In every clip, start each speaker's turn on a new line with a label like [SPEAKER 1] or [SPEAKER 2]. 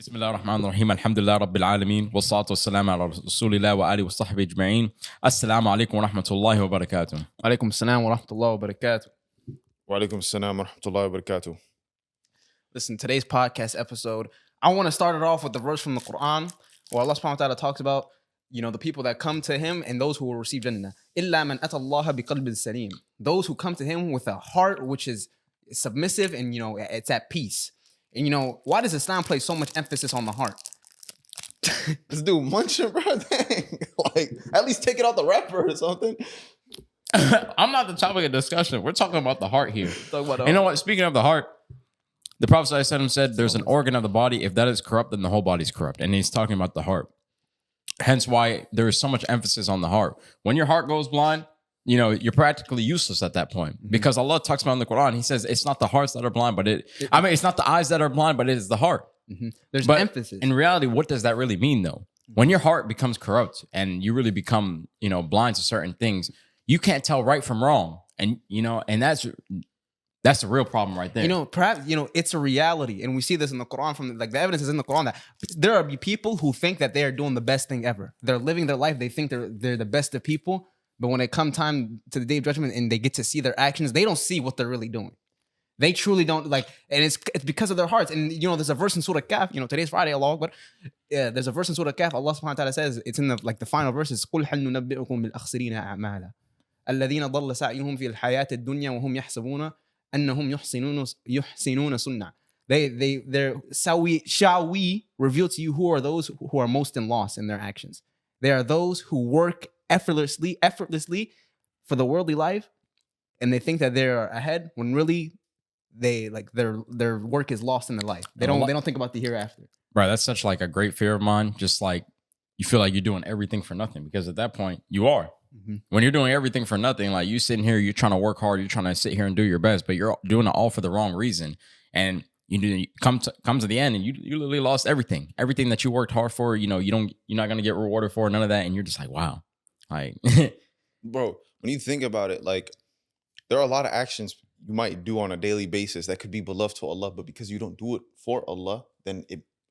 [SPEAKER 1] بسم الله الرحمن الرحيم الحمد لله رب العالمين والصلاة والسلام على رسول الله وآله وصحبه أجمعين. السلام عليكم ورحمة الله وبركاته.
[SPEAKER 2] عليكم السلام ورحمة الله وبركاته.
[SPEAKER 3] Walaikum salam wa rahmatullahi wa barakatuh.
[SPEAKER 2] Listen, today's podcast episode, I want to start it off with the verse from the Quran where Allah subhanahu wa ta'ala talks about, the people that come to him and those who will receive Jannah. إِلَّا مَنْ أَتَى اللَّهَ بِقَلْبٍ سَلِيمٍ. Those who come to him with a heart which is submissive and, it's at peace. And, why does Islam place so much emphasis on the heart?
[SPEAKER 3] This dude munching, bro. Dang. Like, at least take it out the wrapper or something.
[SPEAKER 1] I'm not the topic of discussion. We're talking about the heart here.
[SPEAKER 2] About,
[SPEAKER 1] you know what? Speaking of the heart, the Prophet ﷺ said there's an organ of the body. If that is corrupt, then the whole body is corrupt. And he's talking about the heart. Hence why there is so much emphasis on the heart. When your heart goes blind, you're practically useless at that point. Because Allah talks about in the Quran, he says it's not the hearts that are blind, but it's not the eyes that are blind, but it is the heart.
[SPEAKER 2] Mm-hmm. There's
[SPEAKER 1] but
[SPEAKER 2] emphasis.
[SPEAKER 1] In reality, what does that really mean though? When your heart becomes corrupt and you really become, blind to certain things, you can't tell right from wrong. And, and that's the real problem right there.
[SPEAKER 2] Perhaps, it's a reality. And we see this in the Quran from the evidence is in the Quran that there are people who think that they are doing the best thing ever. They're living their life. They think they're the best of people. But when it come time to the day of judgment and they get to see their actions, they don't see what they're really doing. They truly don't and it's because of their hearts. And, there's a verse in Surah Kahf, today's Friday, Allah Akbar. Yeah, there's a verse in Surah Kahf, Allah subhanahu wa ta'ala says, it's in the final verses, قُلْ هَلْ نُنَبِّئُكُمْ بِالْأَخْسَرِينَ أَعْمَالًا الَّذِينَ ضَلَّ سَعْيُهُمْ فِي الْحَيَاةِ الدُّنْيَا وَهُمْ يَحْسَبُونَ أَنَّهُمْ يُحْسِنُونَ صُنْعًا. Shall we reveal to you who are those who are most in loss in their actions? They are those who work effortlessly for the worldly life, and they think that they're ahead when really their work is lost in their life. They don't think about the hereafter.
[SPEAKER 1] Right, that's such like a great fear of mine. Just like you feel like you're doing everything for nothing, because at that point you are. Mm-hmm. When you're doing everything for nothing, like you sitting here, you're trying to work hard, you're trying to sit here and do your best, but you're doing it all for the wrong reason. And you come to the end and you literally lost everything that you worked hard for. You're not gonna get rewarded for none of that, and you're just like, wow, like,
[SPEAKER 3] bro. When you think about it, like there are a lot of actions you might do on a daily basis that could be beloved to Allah, but because you don't do it for Allah, then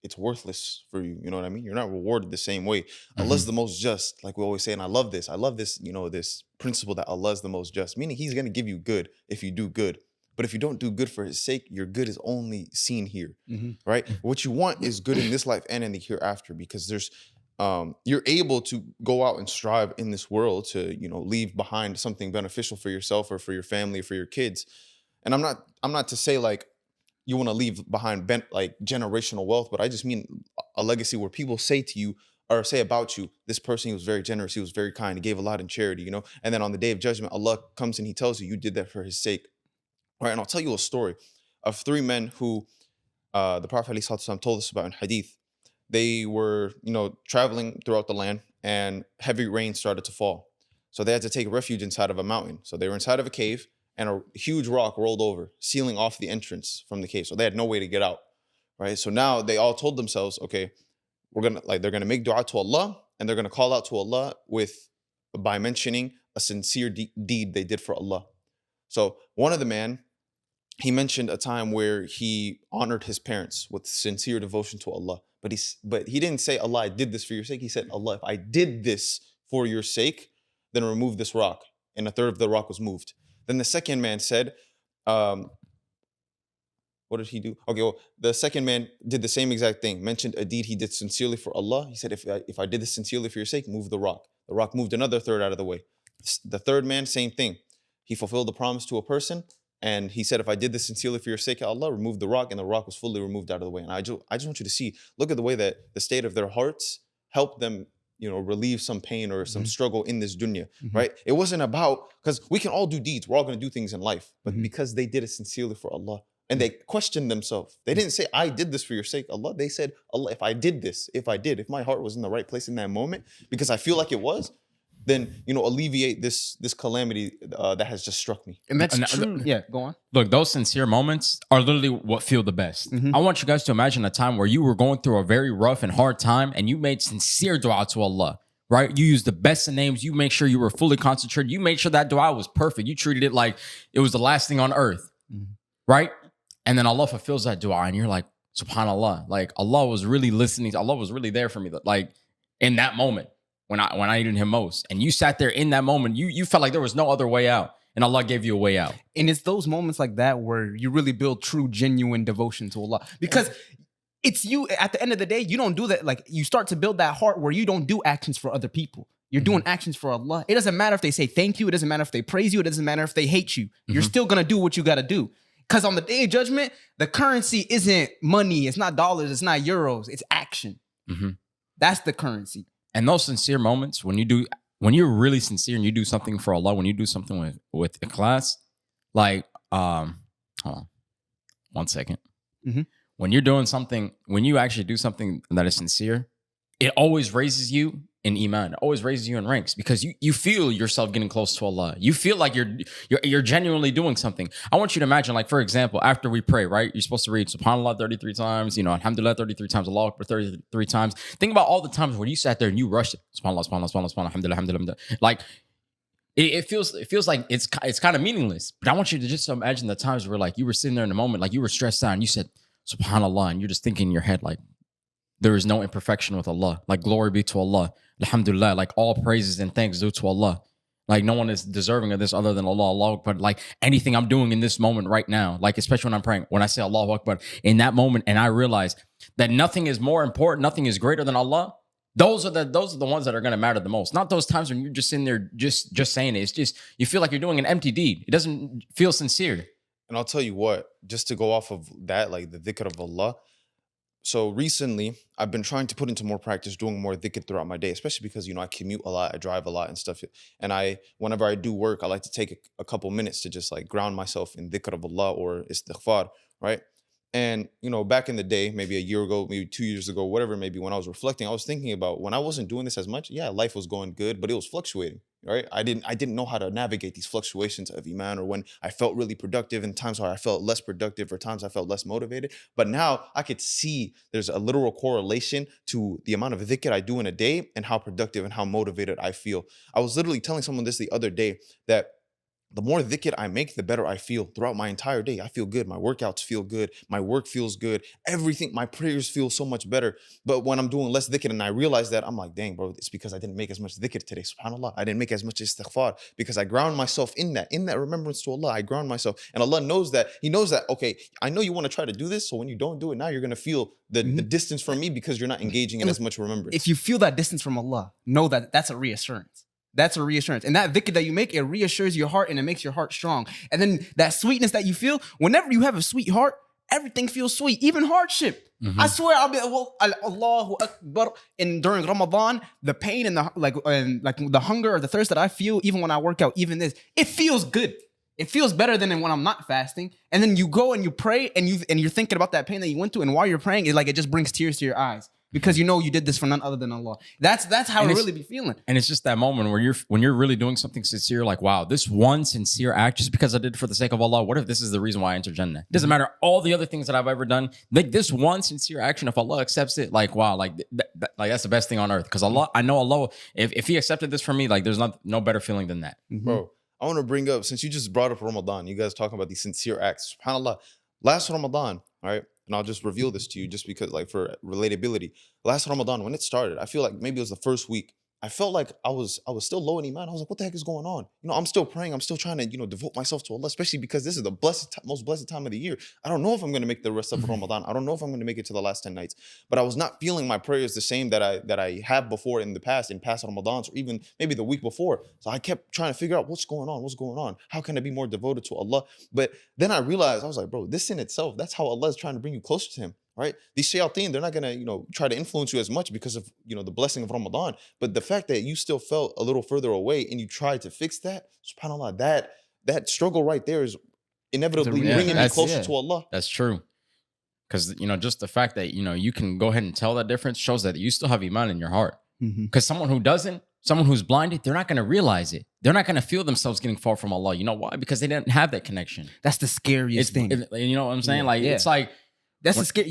[SPEAKER 3] it's worthless for you. You know what I mean? You're not rewarded the same way. Mm-hmm. Allah's the most just, like we always say, and I love this, this principle that Allah is the most just, meaning he's going to give you good if you do good. But if you don't do good for his sake, your good is only seen here, right? What you want is good in this life and in the hereafter, because there's you're able to go out and strive in this world to, leave behind something beneficial for yourself or for your family or for your kids. And I'm not to say like you want to leave behind like generational wealth, but I just mean a legacy where people say to you or say about you, this person, he was very generous, he was very kind, he gave a lot in charity, and then on the day of judgment, Allah comes and he tells you did that for his sake. All right, and I'll tell you a story of 3 men who the Prophet ﷺ told us about in hadith. They were, traveling throughout the land and heavy rain started to fall. So they had to take refuge inside of a mountain. So they were inside of a cave and a huge rock rolled over, sealing off the entrance from the cave. So they had no way to get out, right? So now they all told themselves, okay, they're going to make dua to Allah and they're going to call out to Allah by mentioning a sincere deed they did for Allah. So one of the men, he mentioned a time where he honored his parents with sincere devotion to Allah. But he didn't say, Allah, I did this for your sake. He said, Allah, if I did this for your sake, then remove this rock. And a third of the rock was moved. Then the second man said, what did he do? Okay, well, the second man did the same exact thing, mentioned a deed he did sincerely for Allah. He said, if I did this sincerely for your sake, move the rock. The rock moved another third out of the way. The third man, same thing. He fulfilled the promise to a person. And he said, if I did this sincerely for your sake, Allah, remove the rock, and the rock was fully removed out of the way. And I just want you to see, look at the way that the state of their hearts helped them, relieve some pain or some struggle in this dunya, right? It wasn't about, because we can all do deeds. We're all going to do things in life. But because they did it sincerely for Allah, and they questioned themselves. They didn't say, I did this for your sake, Allah. They said, Allah, if my heart was in the right place in that moment, because I feel like it was, then, alleviate this calamity that has just struck me.
[SPEAKER 2] And that's true. Yeah, go on.
[SPEAKER 1] Look, those sincere moments are literally what feel the best. I want you guys to imagine a time where you were going through a very rough and hard time and you made sincere dua to Allah, right? You used the best of names. You make sure you were fully concentrated. You made sure that dua was perfect. You treated it like it was the last thing on earth, right? And then Allah fulfills that dua and you're like, subhanallah, like Allah was really listening. Allah was really there for me. Like in that moment when I needed him most. And you sat there in that moment, you felt like there was no other way out. And Allah gave you a way out.
[SPEAKER 2] And it's those moments like that where you really build true, genuine devotion to Allah. Because it's you, at the end of the day, you don't do that. Like you start to build that heart where you don't do actions for other people. You're doing actions for Allah. It doesn't matter if they say thank you. It doesn't matter if they praise you. It doesn't matter if they hate you. You're still going to do what you got to do. Because on the day of judgment, the currency isn't money. It's not dollars. It's not euros. It's action. That's the currency.
[SPEAKER 1] And those sincere moments, when you're really sincere and you do something for Allah, when you do something with ikhlas, like, hold on, 1 second. When you're doing something, when you actually do something that is sincere, it always raises you in iman. It always raises you in ranks because you feel yourself getting close to Allah. You feel like you're genuinely doing something. I want you to imagine, like, for example, after we pray, right? You're supposed to read subhanallah 33 times, alhamdulillah 33 times, Allahu Akbar 33 times. Think about all the times where you sat there and you rushed it. Subhanallah, subhanallah, subhanallah, subhanallah, alhamdulillah, alhamdulillah. Like, it feels like it's kind of meaningless. But I want you to just imagine the times where, like, you were sitting there in the moment, like you were stressed out and you said subhanallah, and you're just thinking in your head, like, there is no imperfection with Allah. Like, glory be to Allah. Alhamdulillah. Like, all praises and thanks due to Allah. Like, no one is deserving of this other than Allah. Allahu Akbar. Like, anything I'm doing in this moment right now, like, especially when I'm praying, when I say Allahu Akbar, in that moment, and I realize that nothing is more important, nothing is greater than Allah, those are the ones that are going to matter the most. Not those times when you're just sitting there just saying it. It's just, you feel like you're doing an empty deed. It doesn't feel sincere.
[SPEAKER 3] And I'll tell you what, just to go off of that, like the dhikr of Allah. So recently, I've been trying to put into more practice doing more dhikr throughout my day, especially because, I commute a lot, I drive a lot and stuff. And whenever I do work, I like to take a couple minutes to just like ground myself in dhikr of Allah or Istighfar, right? And, back in the day, maybe a year ago, maybe 2 years ago, whatever, maybe when I was reflecting, I was thinking about when I wasn't doing this as much, yeah, life was going good, but it was fluctuating, right? I didn't know how to navigate these fluctuations of iman, or when I felt really productive and times where I felt less productive or times I felt less motivated. But now I could see there's a literal correlation to the amount of dhikr I do in a day and how productive and how motivated I feel. I was literally telling someone this the other day, that the more dhikr I make, the better I feel throughout my entire day. I feel good. My workouts feel good. My work feels good. Everything, my prayers feel so much better. But when I'm doing less dhikr and I realize that, I'm like, dang, bro, it's because I didn't make as much dhikr today. SubhanAllah. I didn't make as much istighfar because I ground myself in that remembrance to Allah. I ground myself. And Allah knows that. He knows that, okay, I know you want to try to do this. So when you don't do it now, you're going to feel the distance from me because you're not engaging in as much remembrance.
[SPEAKER 2] If you feel that distance from Allah, know that that's a reassurance. That's a reassurance. And that dhikr that you make, it reassures your heart and it makes your heart strong. And then that sweetness that you feel, whenever you have a sweet heart, everything feels sweet, even hardship. I swear, I'll be Allahu Akbar. And during Ramadan, the pain and the hunger or the thirst that I feel, even when I work out, even this, it feels good. It feels better than when I'm not fasting. And then you go and you pray and you're thinking about that pain that you went through. And while you're praying, it just brings tears to your eyes. Because you did this for none other than Allah. That's how I really be feeling.
[SPEAKER 1] And it's just that moment where when you're really doing something sincere, like, wow, this one sincere act, just because I did it for the sake of Allah, what if this is the reason why I enter Jannah? It doesn't matter all the other things that I've ever done. Like, this one sincere action, if Allah accepts it, like, wow, like that's the best thing on earth. Because Allah, I know Allah, if He accepted this from me, like, there's no better feeling than that.
[SPEAKER 3] Bro, I want to bring up, since you just brought up Ramadan, you guys talking about these sincere acts. SubhanAllah, last Ramadan, all right? And I'll just reveal this to you just because, like, for relatability. Last Ramadan, when it started, I feel like maybe it was the first week. I felt like I was still low in iman. I was like, what the heck is going on? I'm still praying. I'm still trying to, devote myself to Allah, especially because this is the most blessed time of the year. I don't know if I'm going to make the rest of Ramadan. I don't know if I'm going to make it to the last 10 nights. But I was not feeling my prayers the same that I have before in past Ramadans, or even maybe the week before. So I kept trying to figure out what's going on. How can I be more devoted to Allah? But then I realized, I was like, bro, this in itself, that's how Allah is trying to bring you closer to Him. Right? These shayateen, they're not gonna, try to influence you as much because of, the blessing of Ramadan. But the fact that you still felt a little further away and you tried to fix that, subhanAllah, that struggle right there is inevitably bringing you closer to Allah.
[SPEAKER 1] That's true. Because, just the fact that, you can go ahead and tell that difference shows that you still have iman in your heart. Because someone who doesn't, someone who's blinded, they're not going to realize it. They're not going to feel themselves getting far from Allah. You know why? Because they didn't have that connection.
[SPEAKER 2] That's the scariest thing.
[SPEAKER 1] You know what I'm saying? It's like,
[SPEAKER 2] that's the scary.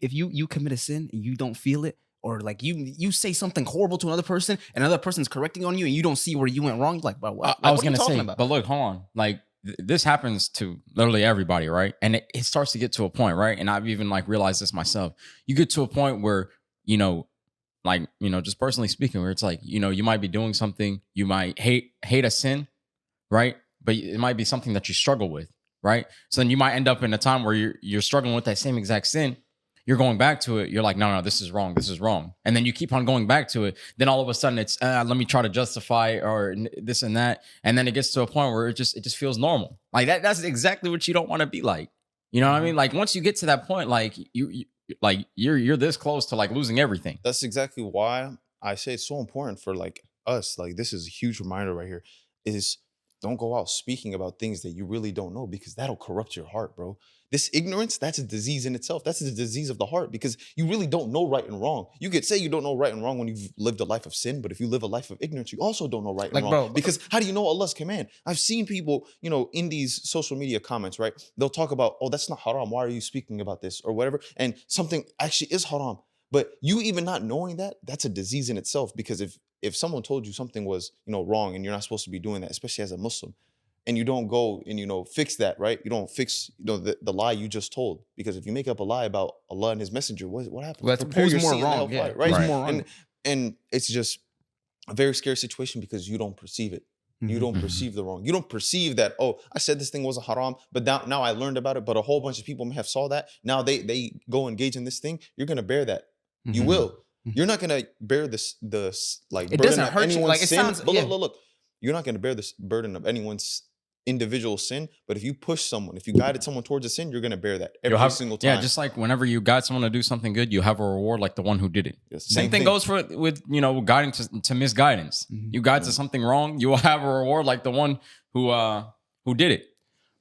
[SPEAKER 2] If you commit a sin and you don't feel it, or like you say something horrible to another person and another person's correcting on you and you don't see where you went wrong, like, bro, what
[SPEAKER 1] I was
[SPEAKER 2] are you
[SPEAKER 1] gonna
[SPEAKER 2] talking
[SPEAKER 1] say,
[SPEAKER 2] about?
[SPEAKER 1] but look, hold on. Like, this happens to literally everybody, right? And it starts to get to a point, right? And I've even like realized this myself. You get to a point where, just personally speaking, where it's like, you might be doing something, you might hate a sin, right? But it might be something that you struggle with, right? So then you might end up in a time where you're struggling with that same exact sin. You're going back to it. You're like, no, this is wrong. This is wrong. And then you keep on going back to it. Then all of a sudden it's, let me try to justify or this and that. And then it gets to a point where it just feels normal. Like that's exactly what you don't want to be like. You know what I mean? Like once you get to that point, like you're this close to like losing everything.
[SPEAKER 3] That's exactly why I say it's so important for like us. Like this is a huge reminder right here is don't go out speaking about things that you really don't know because that'll corrupt your heart, bro. This ignorance, that's a disease in itself. That's a disease of the heart because you really don't know right and wrong. You could say you don't know right and wrong when you've lived a life of sin, but if you live a life of ignorance, you also don't know right and wrong. Bro, because how do you know Allah's command? I've seen people, in these social media comments, right? They'll talk about, oh, that's not haram. Why are you speaking about this or whatever? And something actually is haram. But you even not knowing that, that's a disease in itself because if someone told you something was, wrong and you're not supposed to be doing that, especially as a Muslim, and you don't go and, fix that, right? You don't fix, the lie you just told. Because if you make up a lie about Allah and his messenger, what happens?
[SPEAKER 2] Well, that's more wrong, yeah.
[SPEAKER 3] Right?
[SPEAKER 2] Right. More wrong.
[SPEAKER 3] And it's just a very scary situation because you don't perceive it. You don't perceive the wrong. You don't perceive that, oh, I said this thing was a haram, but now I learned about it, but a whole bunch of people may have saw that. Now they go engage in this thing. You're going to bear that. You will. You're not going to bear the like,
[SPEAKER 2] it
[SPEAKER 3] burden
[SPEAKER 2] doesn't
[SPEAKER 3] of
[SPEAKER 2] hurt you. Like, it
[SPEAKER 3] sin.
[SPEAKER 2] sounds,
[SPEAKER 3] But
[SPEAKER 2] yeah.
[SPEAKER 3] look. You're not going to bear this burden of anyone's individual sin, but if you push someone, if you guided someone towards a sin, you're going to bear that every single time.
[SPEAKER 1] Yeah, just like whenever you guide someone to do something good, you have a reward like the one who did it.
[SPEAKER 3] Yes,
[SPEAKER 1] same thing goes with guiding to misguidance. You guide to something wrong, you will have a reward like the one who did it.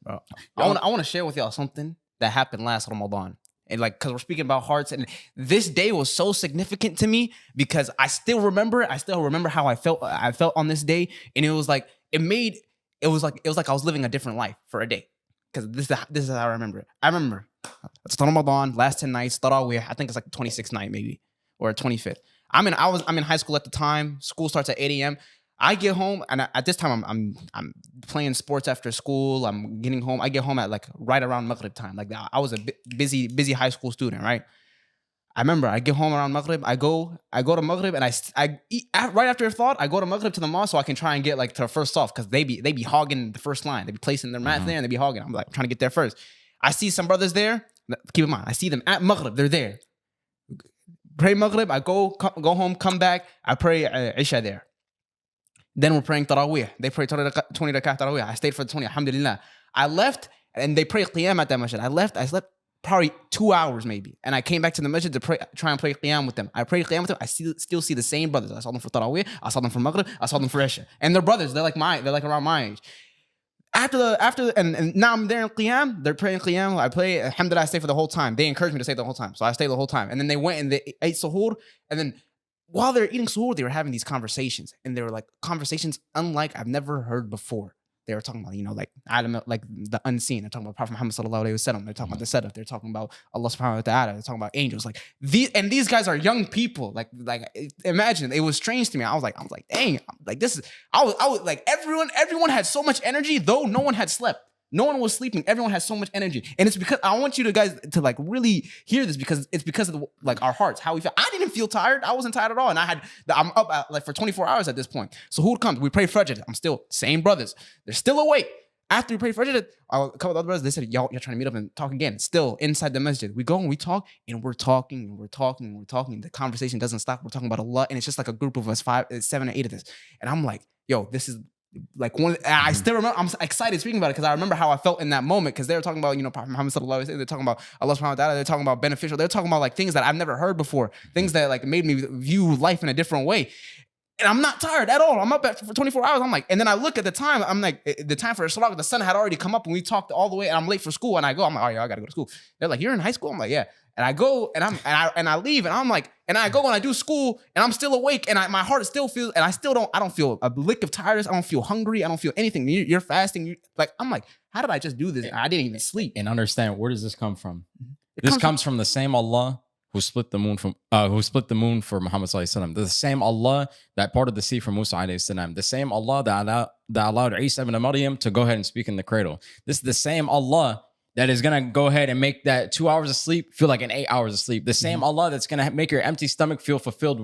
[SPEAKER 2] Bro, I want to share with y'all something that happened last Ramadan. And like, cause we're speaking about hearts, and this day was so significant to me because I still remember how I felt on this day, and it was like it was like I was living a different life for a day. Because this is how I remember it. I remember it's Ramadan, last 10 nights, Tarawih, I think it's like 26th night maybe, or 25th. I'm in high school at the time. School starts at 8 a.m. I get home, and at this time I'm playing sports after school. I'm getting home. I get home at like right around Maghrib time. Like I was a busy high school student, right? I remember I get home around Maghrib. I go to Maghrib, and I eat right after thought. I go to Maghrib to the mosque so I can try and get like to the first off because they be hogging the first line. They be placing their mat there and they be hogging. I'm like trying to get there first. I see some brothers there. Keep in mind, I see them at Maghrib. They're there. Pray Maghrib. I go home, come back. I pray Isha there. Then we're praying Tarawih. They pray 20 rakat Tarawih. I stayed for the 20. Alhamdulillah. I left, and they pray Qiyam at that masjid. I slept probably 2 hours maybe. And I came back to the masjid to try and pray Qiyam with them. I prayed Qiyam with them. I still see the same brothers. I saw them for Tarawih. I saw them for Maghrib. I saw them for Isha. And they're brothers. They're like around my age. And now I'm there in Qiyam. They're praying Qiyam. I pray. Alhamdulillah, I stay for the whole time. They encouraged me to stay the whole time. So I stayed the whole time. And then they went and they ate suhoor. And then while they're eating suhoor, they were having these conversations. And they were like conversations unlike I've never heard before. They were talking about, like Adam, like the unseen. They're talking about Prophet Muhammad sallallahu alaihi wasallam. They're talking about the setup. They're talking about Allah subhanahu wa ta'ala. They're talking about angels. Like these guys are young people. Like imagine, it was strange to me. I was like, dang, like this is, I was like, everyone had so much energy, though no one had slept. No one was sleeping. Everyone has so much energy. And it's because I want you guys to like really hear this because it's because of like our hearts, how we feel. I didn't feel tired. I wasn't tired at all. And I'm up like for 24 hours at this point. So who comes? We pray Fajr. I'm still same brothers. They're still awake. After we pray Fajr, a couple of other brothers, they said, y'all trying to meet up and talk again. Still inside the masjid. We go and we talk and we're talking and we're talking and we're talking. The conversation doesn't stop. We're talking about Allah. And it's just like a group of us, 5, 7, or 8 of this. And I'm like, yo, this is like one. I still remember. I'm excited speaking about it because I remember how I felt in that moment. Because they were talking about, Prophet Muhammad sallallahu alaihi wasallam. They're talking about Allah subhanahu wa ta'ala. They're talking about beneficial. They're talking about like things that I've never heard before. Things that like made me view life in a different way. And I'm not tired at all. I'm up for 24 hours. I'm like, and then I look at the time. I'm like, the time for Salah, the sun had already come up and we talked all the way. And I'm late for school. And I go, I'm like, oh yeah, I gotta go to school. They're like, you're in high school? I'm like, yeah. And I go and I leave and I'm like, and I go and I do school and I'm still awake and my heart still feels, and I don't feel a lick of tiredness. I don't feel hungry. I don't feel anything. You're fasting. I'm like, how did I just do this? I didn't even sleep.
[SPEAKER 1] And understand, where does this come from? This comes from the same Allah who split the moon for Muhammad sallallahu alaihi wasallam. The same Allah that parted the sea for Musa alayhi salam. The same Allah that allowed Isa ibn Maryam to go ahead and speak in the cradle. This is the same Allah that is gonna go ahead and make that 2 hours of sleep feel like an 8 hours of sleep. The same Allah that's gonna make your empty stomach feel fulfilled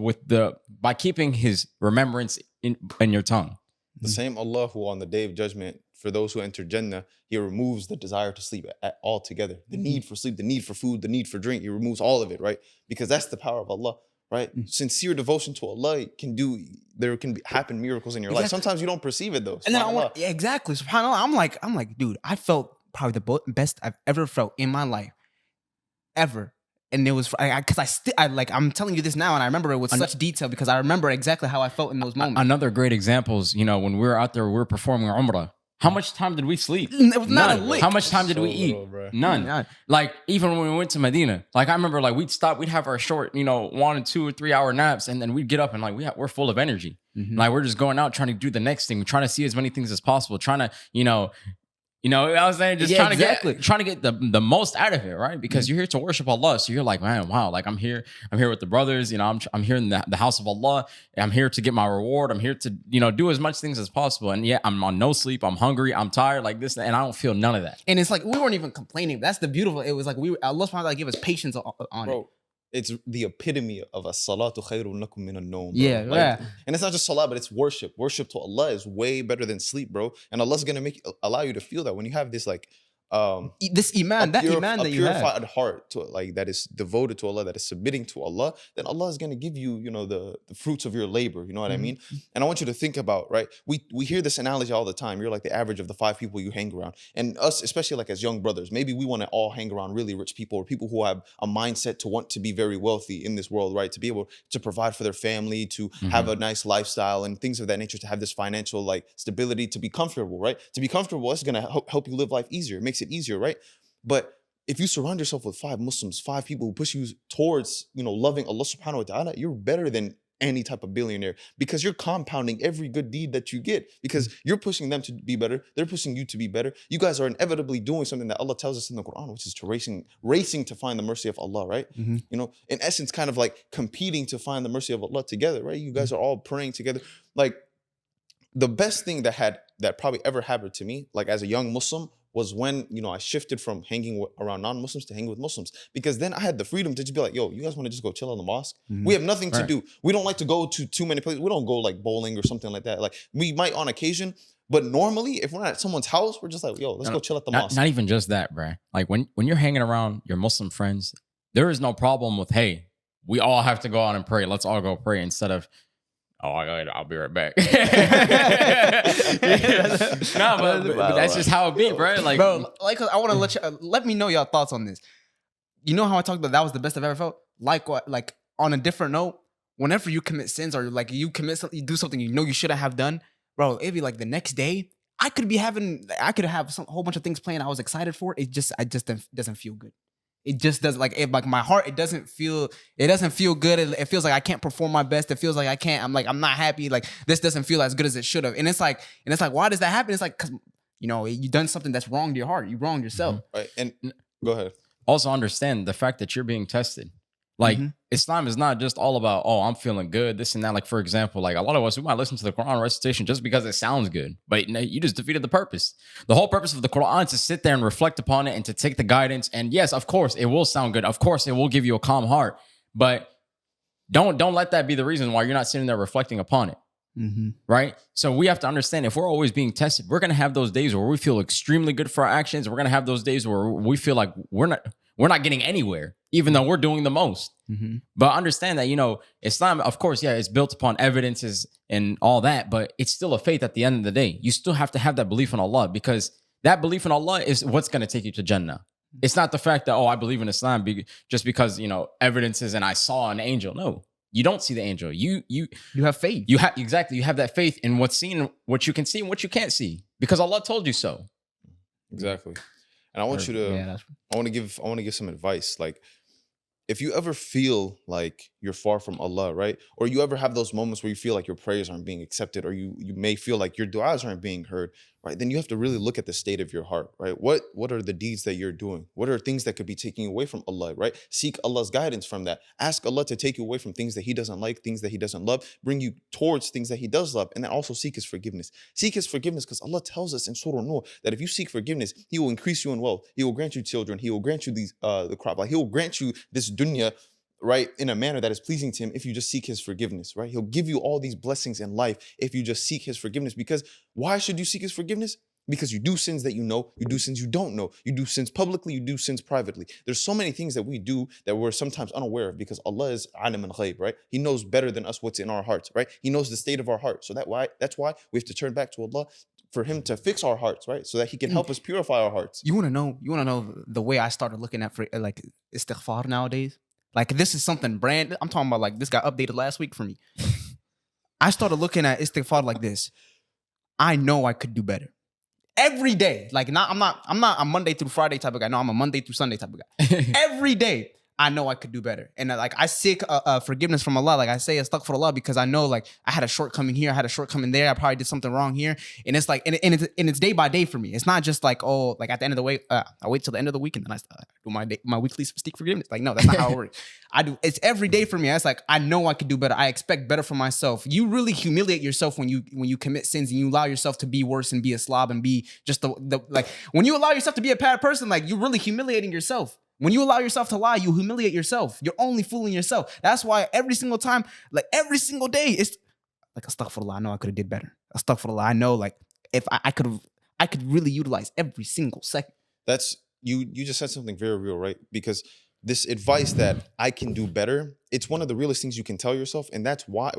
[SPEAKER 1] by keeping His remembrance in your tongue.
[SPEAKER 3] The same Allah who on the day of judgment, for those who enter Jannah, He removes the desire to sleep altogether. The need for sleep, the need for food, the need for drink. He removes all of it, right? Because that's the power of Allah, right? Sincere devotion to Allah there can happen miracles in your life. Sometimes you don't perceive it though.
[SPEAKER 2] And then exactly. SubhanAllah, I'm like, dude, I felt probably the best I've ever felt in my life, ever. And it was because I'm telling you this now, and I remember it with such detail because I remember exactly how I felt in those moments.
[SPEAKER 1] Another great example is, when we were out there, we were performing Umrah. How much time did we sleep?
[SPEAKER 2] It was not a lick.
[SPEAKER 1] How much time did we eat? None. Like, even when we went to Medina, like I remember, like we'd stop, we'd have our short, 1 2 or 3 hour naps, and then we'd get up and like we're full of energy. Like we're just going out trying to do the next thing, we're trying to see as many things as possible, trying to, what I was saying, just trying to get the most out of it, right? Because you're here to worship Allah, so you're like, man, wow, like I'm here with the brothers, I'm here in the house of Allah. I'm here to get my reward. I'm here to do as much things as possible. And I'm on no sleep. I'm hungry. I'm tired, like this, and I don't feel none of that.
[SPEAKER 2] And it's like we weren't even complaining. That's the beautiful. It was like Allah subhanahu wa ta'ala gave us patience on it.
[SPEAKER 3] It's the epitome of a salatu khayrun lakum min an-nawm.
[SPEAKER 2] Yeah.
[SPEAKER 3] And it's not just salah, but it's worship. Worship to Allah is way better than sleep, bro. And Allah's gonna allow you to feel that when you have this
[SPEAKER 2] this iman, that iman that you have, a
[SPEAKER 3] purified heart to that is devoted to Allah, that is submitting to Allah, then Allah is gonna give you, the fruits of your labor. You know what I mean? And I want you to think about, right? We hear this analogy all the time. You're like the average of the 5 people you hang around, and us, especially like as young brothers, maybe we want to all hang around really rich people or people who have a mindset to want to be very wealthy in this world, right? To be able to provide for their family, to have a nice lifestyle and things of that nature, to have this financial stability, to be comfortable, right? To be comfortable, it's gonna help you live life easier. It makes it easier, right? But if you surround yourself with 5 Muslims, 5 people who push you towards, loving Allah subhanahu wa ta'ala, you're better than any type of billionaire because you're compounding every good deed that you get because you're pushing them to be better. They're pushing you to be better. You guys are inevitably doing something that Allah tells us in the Quran, which is to racing to find the mercy of Allah, right? In essence, kind of like competing to find the mercy of Allah together, right? You guys are all praying together. Like the best thing that probably ever happened to me, like as a young Muslim, was when, I shifted from hanging around non-Muslims to hanging with Muslims. Because then I had the freedom to just be like, yo, you guys want to just go chill in the mosque? We have nothing to do. We don't like to go to too many places. We don't go like bowling or something like that. Like we might on occasion, but normally if we're not at someone's house, we're just like, yo, let's go chill at the mosque.
[SPEAKER 1] Not even just that, bro. Like when you're hanging around your Muslim friends, there is no problem with, hey, we all have to go out and pray. Let's all go pray instead of, I'll be right back. But that's just how it be, bro. Like,
[SPEAKER 2] bro, I want to let me know your thoughts on this. You know how I talked about that was the best I've ever felt? Like on a different note, whenever you commit sins or like you do something you shouldn't have done, bro, it'd be like the next day, I could have a whole bunch of things playing I was excited for. It just doesn't feel good. It just does my heart. It doesn't feel good. It feels like I can't perform my best. It feels like I can't. I'm not happy. Like this doesn't feel as good as it should have. And it's like, why does that happen? It's like, cause you done something that's wrong to your heart. You wronged yourself.
[SPEAKER 3] Right. And go ahead.
[SPEAKER 1] Also understand the fact that you're being tested. Like Islam is not just all about, I'm feeling good, this and that. Like, for example, like a lot of us, we might listen to the Quran recitation just because it sounds good, but you just defeated the purpose. The whole purpose of the Quran is to sit there and reflect upon it and to take the guidance. And yes, of course, it will sound good. Of course, it will give you a calm heart, but don't let that be the reason why you're not sitting there reflecting upon it. Right? So we have to understand if we're always being tested, we're going to have those days where we feel extremely good for our actions. We're going to have those days where we feel like we're not getting anywhere, even though we're doing the most. But understand that, Islam, of course, it's built upon evidences and all that, but it's still a faith at the end of the day. You still have to have that belief in Allah because that belief in Allah is what's going to take you to Jannah. It's not the fact that, I believe in Islam just because, evidences and I saw an angel. No, you don't see the angel. You
[SPEAKER 2] have faith. You
[SPEAKER 1] have that faith in what's seen, what you can see and what you can't see because Allah told you so.
[SPEAKER 3] Exactly. And I want I want to give some advice. Like, if you ever feel like you're far from Allah, right? Or you ever have those moments where you feel like your prayers aren't being accepted, or you may feel like your du'as aren't being heard, right, then you have to really look at the state of your heart, right? What are the deeds that you're doing? What are things that could be taking you away from Allah, right? Seek Allah's guidance from that. Ask Allah to take you away from things that He doesn't like, things that He doesn't love, bring you towards things that He does love, and then also seek His forgiveness. Seek His forgiveness because Allah tells us in Surah Nur that if you seek forgiveness, He will increase you in wealth. He will grant you children. He will grant you the crop. Like He will grant you this dunya, right, in a manner that is pleasing to Him if you just seek His forgiveness, right? He'll give you all these blessings in life if you just seek His forgiveness. Because why should you seek His forgiveness? Because you do sins that you know, you do sins you don't know, you do sins publicly, you do sins privately. There's so many things that we do that we're sometimes unaware of because Allah is alim and ghayb, right? He knows better than us what's in our hearts, right? He knows the state of our heart. So that's why we have to turn back to Allah for Him to fix our hearts, right? So that He can help us purify our hearts.
[SPEAKER 2] You want to know the way I started looking at for like istighfar nowadays? Like this is something brand. I'm talking about like this got updated last week for me. I started looking at istighfar like this. I know I could do better. Every day. Like I'm not a Monday through Friday type of guy. No, I'm a Monday through Sunday type of guy. Every day. I know I could do better. And like I seek forgiveness from Allah. Like I say astaghfirullah because I know like I had a shortcoming here. I had a shortcoming there. I probably did something wrong here. And it's like, and it's day by day for me. It's not just like, oh, like at the end of the week, I wait till the end of the week and then I do my weekly seek forgiveness. Like, no, that's not how it works. It's every day for me. It's like, I know I could do better. I expect better for myself. You really humiliate yourself when you commit sins and you allow yourself to be worse and be a slob and be just the like, when you allow yourself to be a bad person, like you're really humiliating yourself. When you allow yourself to lie, you humiliate yourself. You're only fooling yourself. That's why every single time, like every single day, it's like astaghfirullah. I know I could have did better. Astaghfirullah. I know like if I could really utilize every single second.
[SPEAKER 3] That's you just said something very real, right? Because this advice that I can do better, it's one of the realest things you can tell yourself. And that's where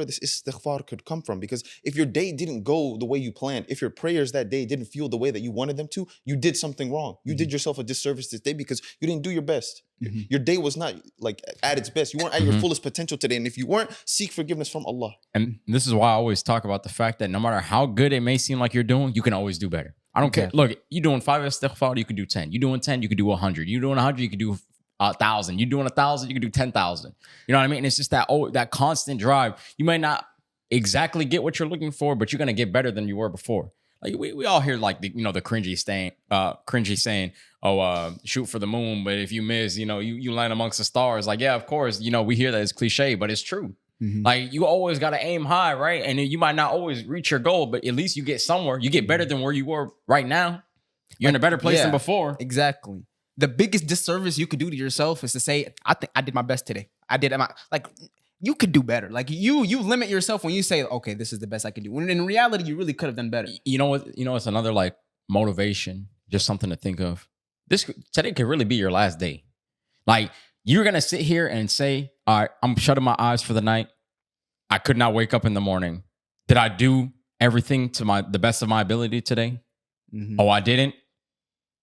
[SPEAKER 3] this istighfar could come from. Because if your day didn't go the way you planned, if your prayers that day didn't feel the way that you wanted them to, you did something wrong. You did yourself a disservice this day because you didn't do your best. Your day was not like at its best. You weren't at your fullest potential today. And if you weren't, seek forgiveness from Allah.
[SPEAKER 1] And this is why I always talk about the fact that no matter how good it may seem like you're doing, you can always do better. I don't care. Look, you doing 5 istighfar, you could do 10. You doing 10, you could do 100. You doing 100, you could do 1,000. You doing 1,000, you can do 10,000. You know what I mean? It's just that constant drive. You might not exactly get what you're looking for, but you're gonna get better than you were before. Like we all hear like the cringy saying, shoot for the moon, but if you miss, you land amongst the stars. Like, yeah, of course, we hear that it's cliche, but it's true. Like you always gotta aim high, right? And you might not always reach your goal, but at least you get somewhere. You get better than where you were right now. You're in a better place than before.
[SPEAKER 2] Exactly. The biggest disservice you could do to yourself is to say, I think I did my best today. Like you could do better. Like you limit yourself when you say, okay, this is the best I can do. When in reality, you really could have done better.
[SPEAKER 1] You know what? It's another like motivation, just something to think of. Today could really be your last day. Like you're gonna sit here and say, all right, I'm shutting my eyes for the night. I could not wake up in the morning. Did I do everything to the best of my ability today? Oh, I didn't.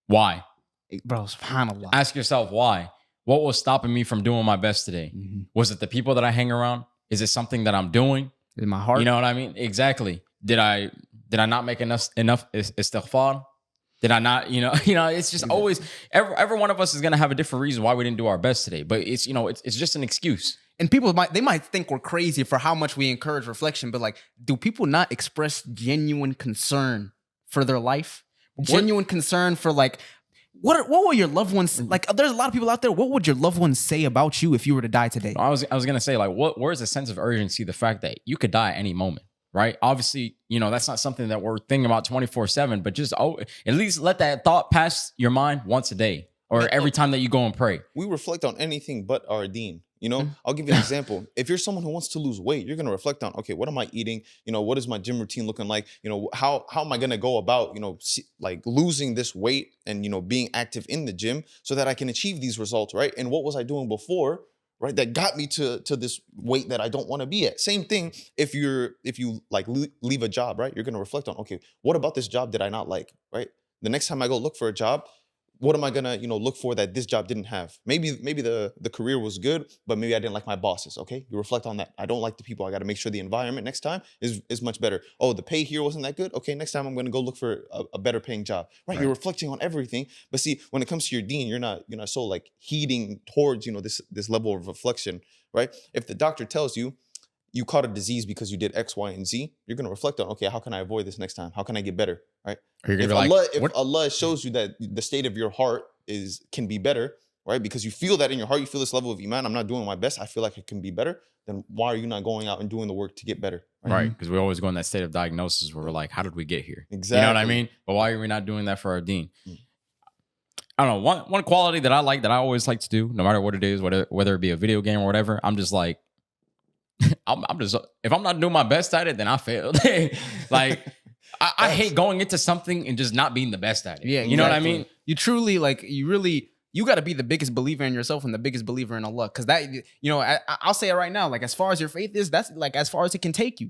[SPEAKER 1] Why?
[SPEAKER 2] Bro, subhanAllah.
[SPEAKER 1] Ask yourself why. What was stopping me from doing my best today? Was it the people that I hang around? Is it something that I'm doing?
[SPEAKER 2] In my heart?
[SPEAKER 1] You know what I mean? Exactly. Did I not make enough istighfar? Did I not, it's just always, every one of us is going to have a different reason why we didn't do our best today. But it's, it's just an excuse.
[SPEAKER 2] And people might think we're crazy for how much we encourage reflection, but like, do people not express genuine concern for their life? Genuine concern for like, what will your loved ones like? There's a lot of people out there. What would your loved ones say about you if you were to die today?
[SPEAKER 1] I was gonna say like, where's the sense of urgency? The fact that you could die at any moment, right? Obviously, that's not something that we're thinking about 24/7. But just at least let that thought pass your mind once a day or every time that you go and pray.
[SPEAKER 3] We reflect on anything but our deen. I'll give you an example. If you're someone who wants to lose weight, you're going to reflect on, okay, what am I eating? What is my gym routine looking like? How am I going to go about, like losing this weight and, being active in the gym so that I can achieve these results, right? And what was I doing before, right? That got me to this weight that I don't want to be at. Same thing if you like leave a job, right? You're going to reflect on, okay, what about this job did I not like, right? The next time I go look for a job, what am I gonna, look for that this job didn't have? Maybe the career was good, but maybe I didn't like my bosses. Okay, you reflect on that. I don't like the people. I got to make sure the environment next time is much better. Oh, the pay here wasn't that good. Okay, next time I'm gonna go look for a better paying job. Right? You're reflecting on everything. But see, when it comes to your deen, you're not so like heeding towards this level of reflection. Right? If the doctor tells you, you caught a disease because you did X, Y, and Z, you're going to reflect on, okay, how can I avoid this next time? How can I get better? Right?
[SPEAKER 1] Or you're
[SPEAKER 3] If
[SPEAKER 1] gonna be
[SPEAKER 3] Allah,
[SPEAKER 1] like,
[SPEAKER 3] if
[SPEAKER 1] what?
[SPEAKER 3] Allah shows you that the state of your heart can be better, right? Because you feel that in your heart, you feel this level of iman. I'm not doing my best. I feel like it can be better. Then why are you not going out and doing the work to get better?
[SPEAKER 1] Right, because we always go in that state of diagnosis where we're like, how did we get here?
[SPEAKER 3] Exactly.
[SPEAKER 1] You know what I mean? But why are we not doing that for our Deen?
[SPEAKER 3] Mm.
[SPEAKER 1] I don't know. One quality that I like, that I always like to do, no matter what it is, whether it be a video game or whatever, I'm just like, I'm just, if I'm not doing my best at it, then I failed. Like, I hate going into something and just not being the best at it.
[SPEAKER 2] Yeah,
[SPEAKER 1] you know what I mean?
[SPEAKER 2] You truly you got to be the biggest believer in yourself and the biggest believer in Allah. Because that, I'll say it right now. Like, as far as your faith is, that's like as far as it can take you.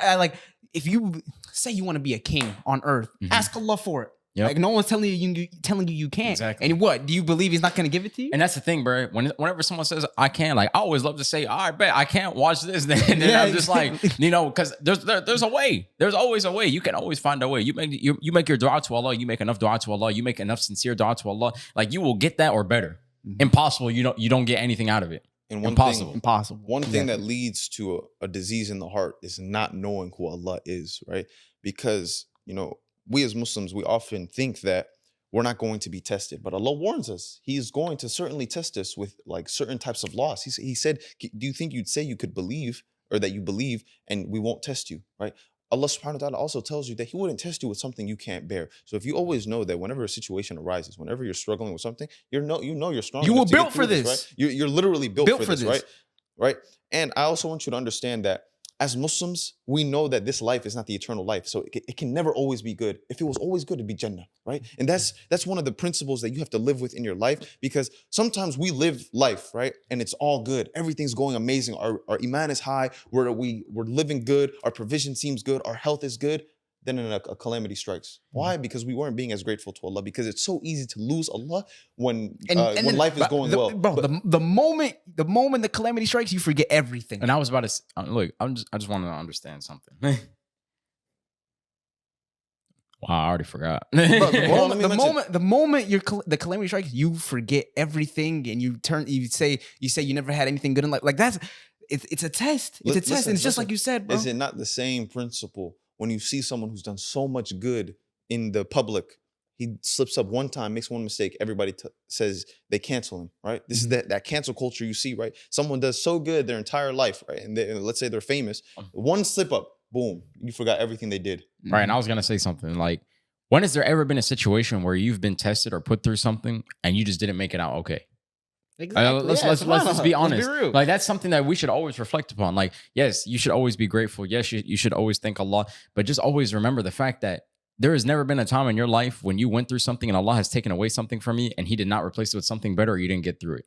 [SPEAKER 2] Like, if you say you want to be a king on earth, ask Allah for it.
[SPEAKER 1] Yep.
[SPEAKER 2] Like, no one's telling you can't.
[SPEAKER 1] Exactly.
[SPEAKER 2] And what, do you believe He's not going to give it to you?
[SPEAKER 1] And that's the thing, bro. Whenever someone says I can, like, I always love to say, all right, bet I can't watch this. Then I'm just like, because there's a way. There's always a way. You can always find a way. You make your dua to Allah. You make enough dua to Allah. You make enough sincere dua to Allah. Like, you will get that or better. Impossible. You don't get anything out of it.
[SPEAKER 3] And
[SPEAKER 2] Impossible.
[SPEAKER 3] One thing that leads to a disease in the heart is not knowing who Allah is, right? Because, we as Muslims, we often think that we're not going to be tested, but Allah warns us. He is going to certainly test us with like certain types of loss. He said, do you think you'd say you could believe, or that you believe, and we won't test you, right? Allah subhanahu wa ta'ala also tells you that He wouldn't test you with something you can't bear. So if you always know that whenever a situation arises, whenever you're struggling with something, you're strong.
[SPEAKER 2] You were
[SPEAKER 3] enough to
[SPEAKER 2] built
[SPEAKER 3] get through
[SPEAKER 2] for this.
[SPEAKER 3] right? You're literally built for this,
[SPEAKER 2] this.
[SPEAKER 3] Right? And I also want you to understand that as Muslims, we know that this life is not the eternal life. So it can never always be good. If it was always good, it'd be Jannah, right? And that's one of the principles that you have to live with in your life, because sometimes we live life, right? And it's all good. Everything's going amazing. Our iman is high. We're living good. Our provision seems good. Our health is good. Then a calamity strikes. Why? Because we weren't being as grateful to Allah. Because it's so easy to lose Allah when life is going well.
[SPEAKER 2] Bro, the moment the calamity strikes, you forget everything.
[SPEAKER 1] And I was about to look. I just wanted to understand something. Wow, I already forgot.
[SPEAKER 2] Bro, the moment the calamity strikes, you forget everything, and you say you never had anything good in life. Like, it's a test. It's a test, and it's just like you said, bro.
[SPEAKER 3] Is it not the same principle when you see someone who's done so much good in the public? He slips up one time, makes one mistake, everybody says they cancel him, right? This is that cancel culture you see, right? Someone does so good their entire life, right? And let's say they're famous. One slip up, boom, you forgot everything they did.
[SPEAKER 1] Right, and I was going to say something like, when has there ever been a situation where you've been tested or put through something and you just didn't make it out okay?
[SPEAKER 2] Exactly.
[SPEAKER 1] Let's just be honest.
[SPEAKER 2] Let's be real.
[SPEAKER 1] Like, that's something that we should always reflect upon. Like, yes, you should always be grateful. Yes, you should always thank Allah. But just always remember the fact that there has never been a time in your life when you went through something and Allah has taken away something from you and He did not replace it with something better, or you didn't get through it.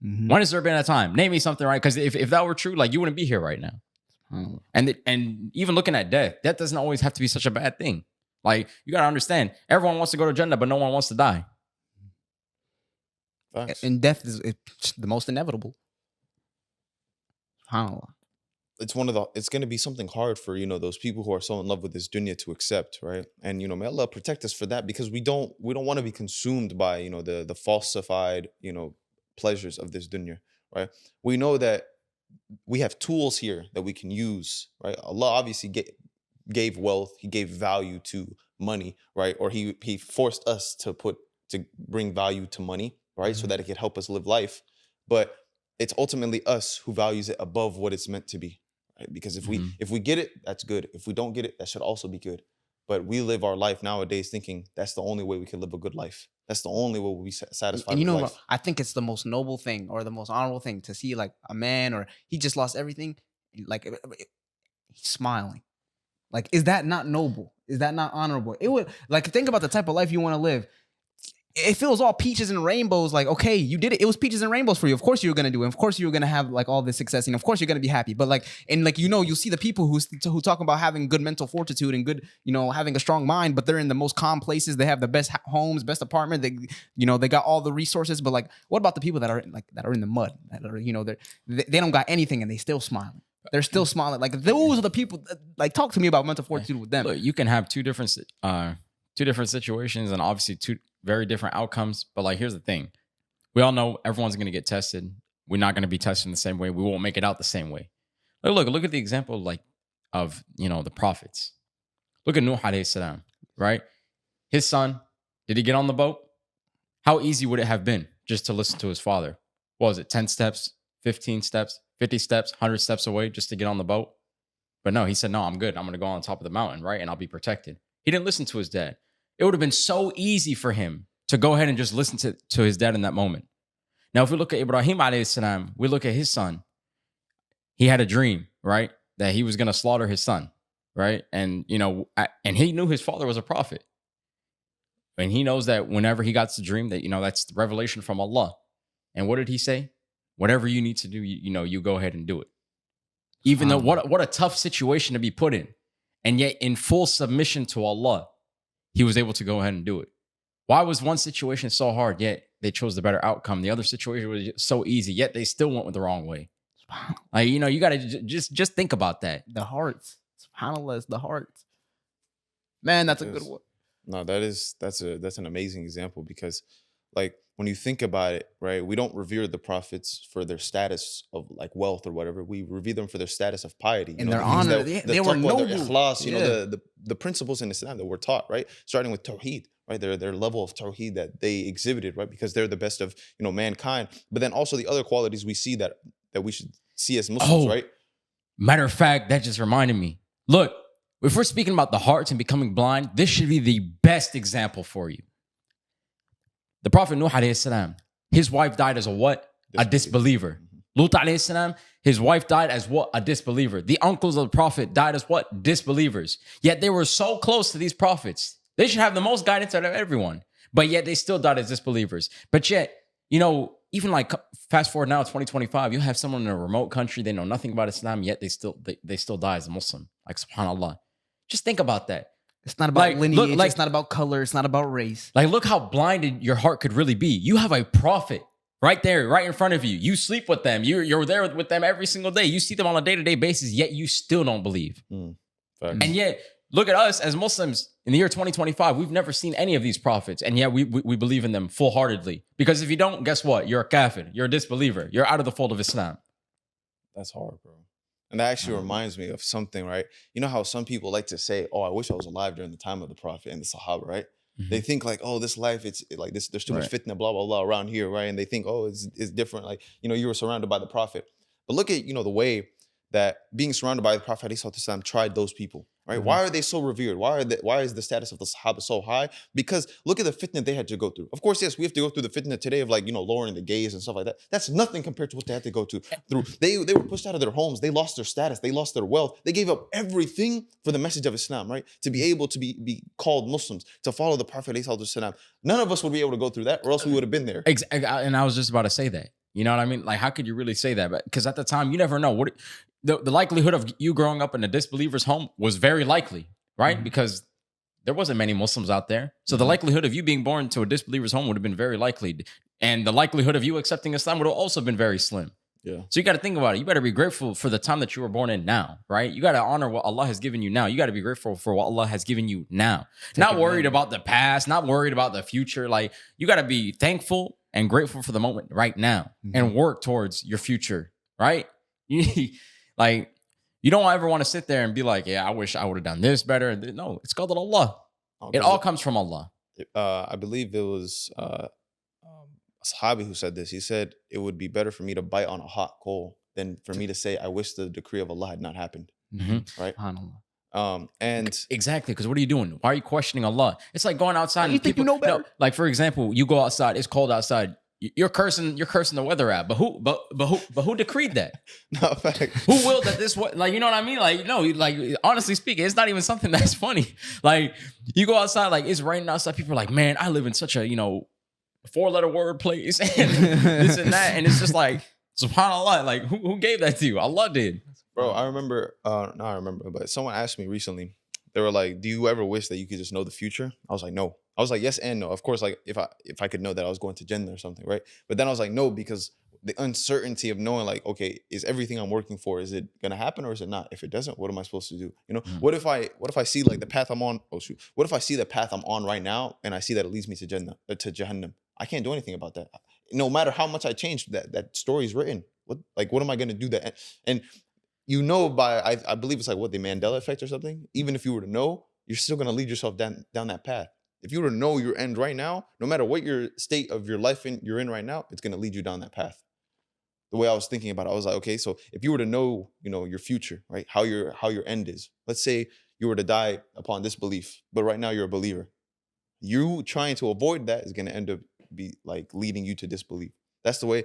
[SPEAKER 1] When has there been a time? Name me something, right? Because if that were true, like, you wouldn't be here right now. And even looking at death doesn't always have to be such a bad thing. Like, you got to understand, everyone wants to go to Jannah, but no one wants to die.
[SPEAKER 3] Facts.
[SPEAKER 2] And death is the most inevitable.
[SPEAKER 3] It's going to be something hard for, those people who are so in love with this dunya to accept, right? And, may Allah protect us for that, because we don't want to be consumed by, the falsified, pleasures of this dunya, right? We know that we have tools here that we can use, right? Allah obviously gave wealth. He gave value to money, right? Or he forced us to bring value to money, right? So that it could help us live life. But it's ultimately us who values it above what it's meant to be, right? Because if we get it, that's good. If we don't get it, that should also be good. But we live our life nowadays thinking that's the only way we can live a good life. That's the only way we'll be satisfied with life.
[SPEAKER 2] I think it's the most noble thing, or the most honorable thing, to see like a man, or he just lost everything, like he's smiling. Like, is that not noble? Is that not honorable? It would, like, think about the type of life you want to live. If it was all peaches and rainbows, like, okay, you did it. It was peaches and rainbows for you. Of course you were going to do it. Of course you were going to have like all this success, and of course you're going to be happy. But like, and like, you'll see the people who talk about having good mental fortitude and good, having a strong mind, but they're in the most calm places. They have the best homes, best apartment. They got all the resources. But like, what about the people that are in the mud? That are, they don't got anything and they still smiling. They're still smiling. Like, those are the people. Like, talk to me about mental fortitude with them.
[SPEAKER 1] Look, you can have two different situations, and obviously two very different outcomes. But like, here's the thing: we all know everyone's going to get tested. We're not going to be tested in the same way. We won't make it out the same way. Look at the example like of the prophets. Look at Nuh alayhi salam, right? His son, did he get on the boat? How easy would it have been just to listen to his father? What was it, 10 steps, 15 steps, 50 steps, 100 steps away just to get on the boat? But no, he said, no, I'm good. I'm going to go on top of the mountain, right? And I'll be protected. He didn't listen to his dad. It would have been so easy for him to go ahead and just listen to his dad in that moment. Now, if we look at Ibrahim alayhi salam, we look at his son. He had a dream, right? That he was going to slaughter his son, right? And, and he knew his father was a prophet. And he knows that whenever he got the dream that, that's the revelation from Allah. And what did he say? Whatever you need to do, you go ahead and do it. Even though what a tough situation to be put in. And yet in full submission to Allah, he was able to go ahead and do it. Why was one situation so hard, yet they chose the better outcome? The other situation was so easy, yet they still went with the wrong way. Like, you got to just think about that.
[SPEAKER 2] The hearts. SubhanAllah, it's the hearts. Man, that's a good one.
[SPEAKER 3] No, that's an amazing example because, like, when you think about it, right, we don't revere the prophets for their status of like wealth or whatever. We revere them for their status of piety.
[SPEAKER 2] In their honor, they were noble.
[SPEAKER 3] Their ikhlas, the principles in Islam that we're taught, right? Starting with tawheed, right? Their level of tawheed that they exhibited, right? Because they're the best of mankind. But then also the other qualities we see that we should see as Muslims, right?
[SPEAKER 1] Matter of fact, that just reminded me. Look, if we're speaking about the hearts and becoming blind, this should be the best example for you. The Prophet Nuh alayhi salam, his wife died as a what? A disbeliever. Lut alayhi salam, his wife died as what? A disbeliever. The uncles of the Prophet died as what? Disbelievers. Yet they were so close to these prophets. They should have the most guidance out of everyone. But yet they still died as disbelievers. But yet, even like fast forward now, 2025, you have someone in a remote country, they know nothing about Islam, yet they still die as a Muslim. Like, subhanAllah. Just think about that.
[SPEAKER 2] It's not about lineage. It's not about color. It's not about race.
[SPEAKER 1] Like, look how blinded your heart could really be. You have a prophet right there, right in front of you. You sleep with them. You're there with them every single day. You see them on a day-to-day basis, yet you still don't believe. And yet, look at us as Muslims in the year 2025. We've never seen any of these prophets, and yet we believe in them full-heartedly. Because if you don't, guess what? You're a kafir. You're a disbeliever. You're out of the fold of Islam.
[SPEAKER 3] That's hard, bro. And that actually reminds me of something, right? You know how some people like to say, oh, I wish I was alive during the time of the Prophet and the Sahaba, right? Mm-hmm. They think like, oh, this life, it's like this, there's too much fitna, blah, blah, blah around here, right? And they think, oh, it's different. Like, you were surrounded by the Prophet. But look at, the way that being surrounded by the Prophet ﷺ tried those people, right? Mm-hmm. Why are they so revered? Why is the status of the Sahaba so high? Because look at the fitna they had to go through. Of course, yes, we have to go through the fitna today of like, lowering the gaze and stuff like that. That's nothing compared to what they had to go through. They were pushed out of their homes. They lost their status. They lost their wealth. They gave up everything for the message of Islam, right? To be able to be called Muslims, to follow the Prophet ﷺ. None of us would be able to go through that, or else we would have been there.
[SPEAKER 1] And I was just about to say that. You know what I mean? Like, how could you really say that? Because at the time, you never know. The likelihood of you growing up in a disbeliever's home was very likely, right? Mm-hmm. Because there wasn't many Muslims out there. So the likelihood of you being born to a disbeliever's home would have been very likely. And the likelihood of you accepting Islam would have also been very slim. Yeah. So you got to think about it. You better be grateful for the time that you were born in now, right? You got to honor what Allah has given you now. You got to be grateful for what Allah has given you now. Not worried about the past, not worried about the future. Like, you got to be thankful and grateful for the moment right now and work towards your future, right? Like, you don't ever want to sit there and be like, yeah, I wish I would have done this better. No, it's called Allah. It all comes from Allah.
[SPEAKER 3] I believe it was a Sahabi who said this. He said, it would be better for me to bite on a hot coal than for me to say, I wish the decree of Allah had not happened. Mm-hmm. Right? And
[SPEAKER 1] exactly, because what are you doing? Why are you questioning Allah? It's like going outside.
[SPEAKER 2] You think you know better?
[SPEAKER 1] No, like, for example, you go outside. It's cold outside. You're cursing the weather app, but who decreed that?
[SPEAKER 3] No, fact.
[SPEAKER 1] Who willed that this way? Like, you know what I mean? Like, like, honestly speaking, it's not even something that's funny. Like, you go outside, like, it's raining outside. People are like, man, I live in such a 4-letter word place and this and that, and it's just like, subhanAllah, like, who gave that to you? Allah did.
[SPEAKER 3] Bro, I remember. But someone asked me recently. They were like, do you ever wish that you could just know the future? I was like, no. I was like, yes and no. Of course, like if I could know that I was going to Jannah or something, right? But then I was like, no, because the uncertainty of knowing, like, okay, is everything I'm working for, is it gonna happen or is it not? If it doesn't, what am I supposed to do? What if I see like the path I'm on? Oh shoot! What if I see the path I'm on right now and I see that it leads me to Jannah, to Jahannam? I can't do anything about that. No matter how much I change, that story is written. What am I gonna do that? And you know by I believe it's like what the Mandela effect or something. Even if you were to know, you're still gonna lead yourself down that path. If you were to know your end right now, no matter what your state of your life you're in right now, it's gonna lead you down that path. The way I was thinking about it, I was like, okay, so if you were to know, your future, right, how your end is. Let's say you were to die upon this belief, but right now you're a believer. You trying to avoid that is gonna end up be like leading you to disbelief. That's the way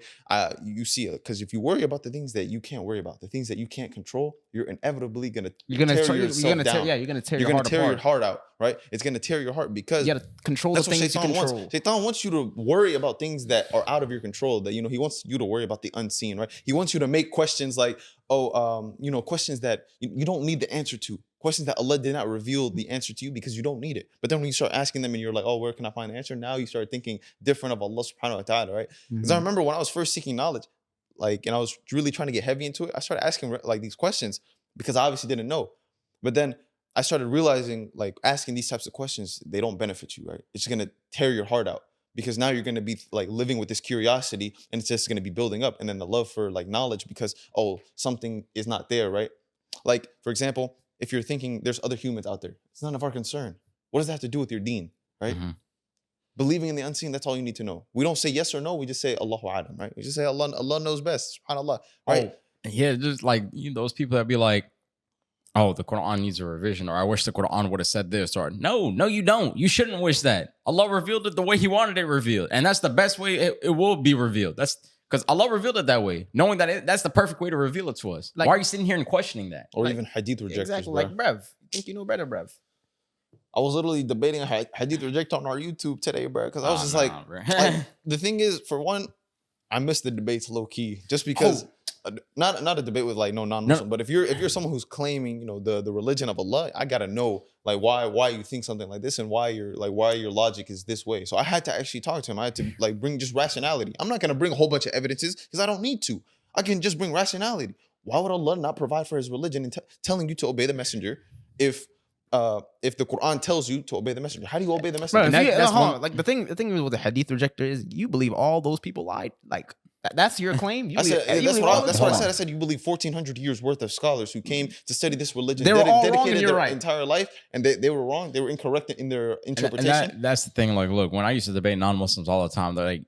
[SPEAKER 3] you see it. Because if you worry about the things that you can't worry about, the things that you can't control, you're inevitably gonna tear yourself down.
[SPEAKER 2] You're gonna tear
[SPEAKER 3] You're
[SPEAKER 2] your
[SPEAKER 3] gonna
[SPEAKER 2] heart
[SPEAKER 3] tear
[SPEAKER 2] apart.
[SPEAKER 3] your heart out, right? It's gonna tear your heart because
[SPEAKER 2] You gotta control the
[SPEAKER 3] that's what
[SPEAKER 2] things you
[SPEAKER 3] Shaytan
[SPEAKER 2] control.
[SPEAKER 3] wants. Shaytan wants you to worry about things that are out of your control. That he wants you to worry about the unseen, right? He wants you to make questions like, questions that you don't need the answer to. Questions that Allah did not reveal the answer to you because you don't need it. But then when you start asking them and you're like, oh, where can I find the answer? Now you start thinking different of Allah subhanahu wa ta'ala, right? Because I remember when I was first seeking knowledge, and I was really trying to get heavy into it, I started asking like these questions because I obviously didn't know. But then I started realizing like asking these types of questions, they don't benefit you, right? It's just gonna tear your heart out because now you're gonna be like living with this curiosity and it's just gonna be building up. And then the love for like knowledge because, something is not there, right? Like, for example, if you're thinking there's other humans out there, it's none of our concern. What does that have to do with your deen, right? Mm-hmm. Believing in the unseen, that's all you need to know. We don't say yes or no, we just say Allahu A'lam, right? We just say Allah knows best, subhanAllah, right?
[SPEAKER 1] Yeah, just like those people that be like, oh, the Quran needs a revision, or I wish the Quran would have said this, or no, you don't. You shouldn't wish that. Allah revealed it the way He wanted it revealed, and that's the best way it will be revealed. That's because Allah revealed it that way, knowing that that's the perfect way to reveal it to us. Like, why are you sitting here and questioning that?
[SPEAKER 3] Or like, even hadith rejectors,
[SPEAKER 2] exactly,
[SPEAKER 3] bro.
[SPEAKER 2] like, bruv, you think you know better, bruv.
[SPEAKER 3] I was literally debating a hadith reject on our YouTube today, bro, because I was like, the thing is, for one, I missed the debates low key, just because not a debate with like no non-Muslim, but if you're someone who's claiming the religion of Allah, I gotta know like why you think something like this and why your logic is this way. So I had to actually talk to him. I had to like bring just rationality. I'm not gonna bring a whole bunch of evidences because I don't need to. I can just bring rationality. Why would Allah not provide for His religion and telling you to obey the messenger if the Quran tells you to obey the messenger? How do you obey the messenger?
[SPEAKER 2] Like the thing with the hadith rejector is you believe all those people lied. Like that's your claim.
[SPEAKER 3] That's what I said. I said you believe 1,400 years worth of scholars who came to study this religion.
[SPEAKER 2] They were all
[SPEAKER 3] dedicated
[SPEAKER 2] wrong,
[SPEAKER 3] their entire life, and they were wrong. They were incorrect in their interpretation.
[SPEAKER 1] And that's the thing. Like, look, when I used to debate non-Muslims all the time, they're like,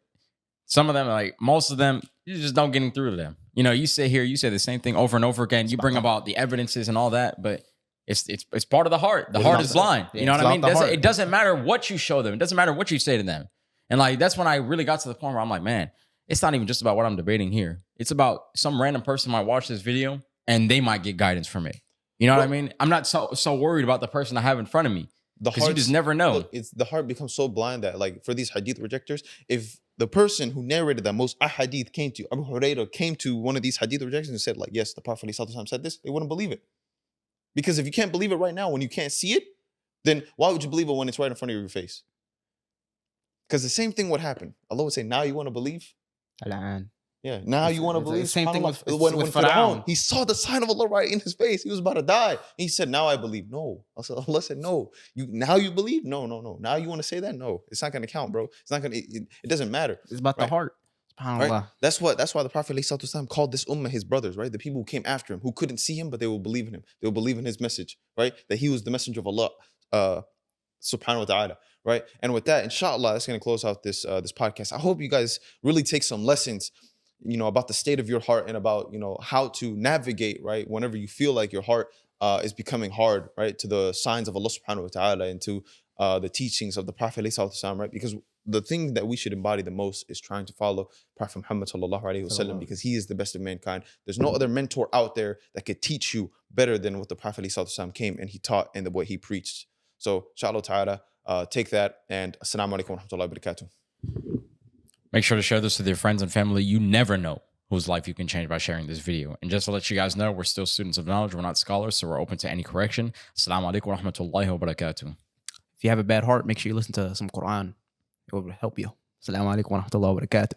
[SPEAKER 1] some of them, like most of them, you just don't get through to them. You sit here, you say the same thing over and over again. You bring about the evidences and all that, but it's part of the heart. The heart is blind. You know what I mean? It doesn't matter what you show them. It doesn't matter what you say to them. And like that's when I really got to the point where I'm like, man, it's not even just about what I'm debating here. It's about some random person might watch this video and they might get guidance from it. You know what I mean? I'm not so worried about the person I have in front of me. Because you just never know.
[SPEAKER 3] Look, the heart becomes so blind that like for these hadith rejectors, if the person who narrated that most hadith came to Abu Hurairah came to one of these hadith rejections and said like, yes, the Prophet ﷺ said this, they wouldn't believe it. Because if you can't believe it right now when you can't see it, then why would you believe it when it's right in front of your face? Because the same thing would happen. Allah would say, now you want to believe? Yeah, now you want to believe?
[SPEAKER 2] The same thing with
[SPEAKER 3] Fir'aun, he saw the sign of Allah right in his face. He was about to die. He said, now I believe. No. Allah said, no. Now you believe? No. Now you want to say that? No. It's not going to count, bro. It's not going to, it doesn't matter.
[SPEAKER 2] It's about the heart.
[SPEAKER 3] Right? That's why the Prophet ﷺ called this ummah his brothers, right? The people who came after him, who couldn't see him, but they will believe in him. They will believe in his message, right? That he was the messenger of Allah, subhanahu wa ta'ala, right? And with that, inshallah, that's going to close out this podcast. I hope you guys really take some lessons, about the state of your heart and about, how to navigate, right? Whenever you feel like your heart is becoming hard, right? To the signs of Allah subhanahu wa ta'ala and to the teachings of the Prophet ﷺ, right? Because the thing that we should embody the most is trying to follow Prophet Muhammad sallallahu alaihi wasallam because he is the best of mankind. There's no other mentor out there that could teach you better than what the Prophet ﷺ came and he taught and what he preached. So, inshallah ta'ala, take that and assalamu alaikum wa rahmatullahi wa barakatuh.
[SPEAKER 1] Make sure to share this with your friends and family. You never know whose life you can change by sharing this video. And just to let you guys know, we're still students of knowledge. We're not scholars, so we're open to any correction. Assalamu alaikum wa rahmatullahi wa barakatuh.
[SPEAKER 2] If you have a bad heart, make sure you listen to some Quran. It will help you. Assalamu alaikum wa rahmatullahi wa barakatuh.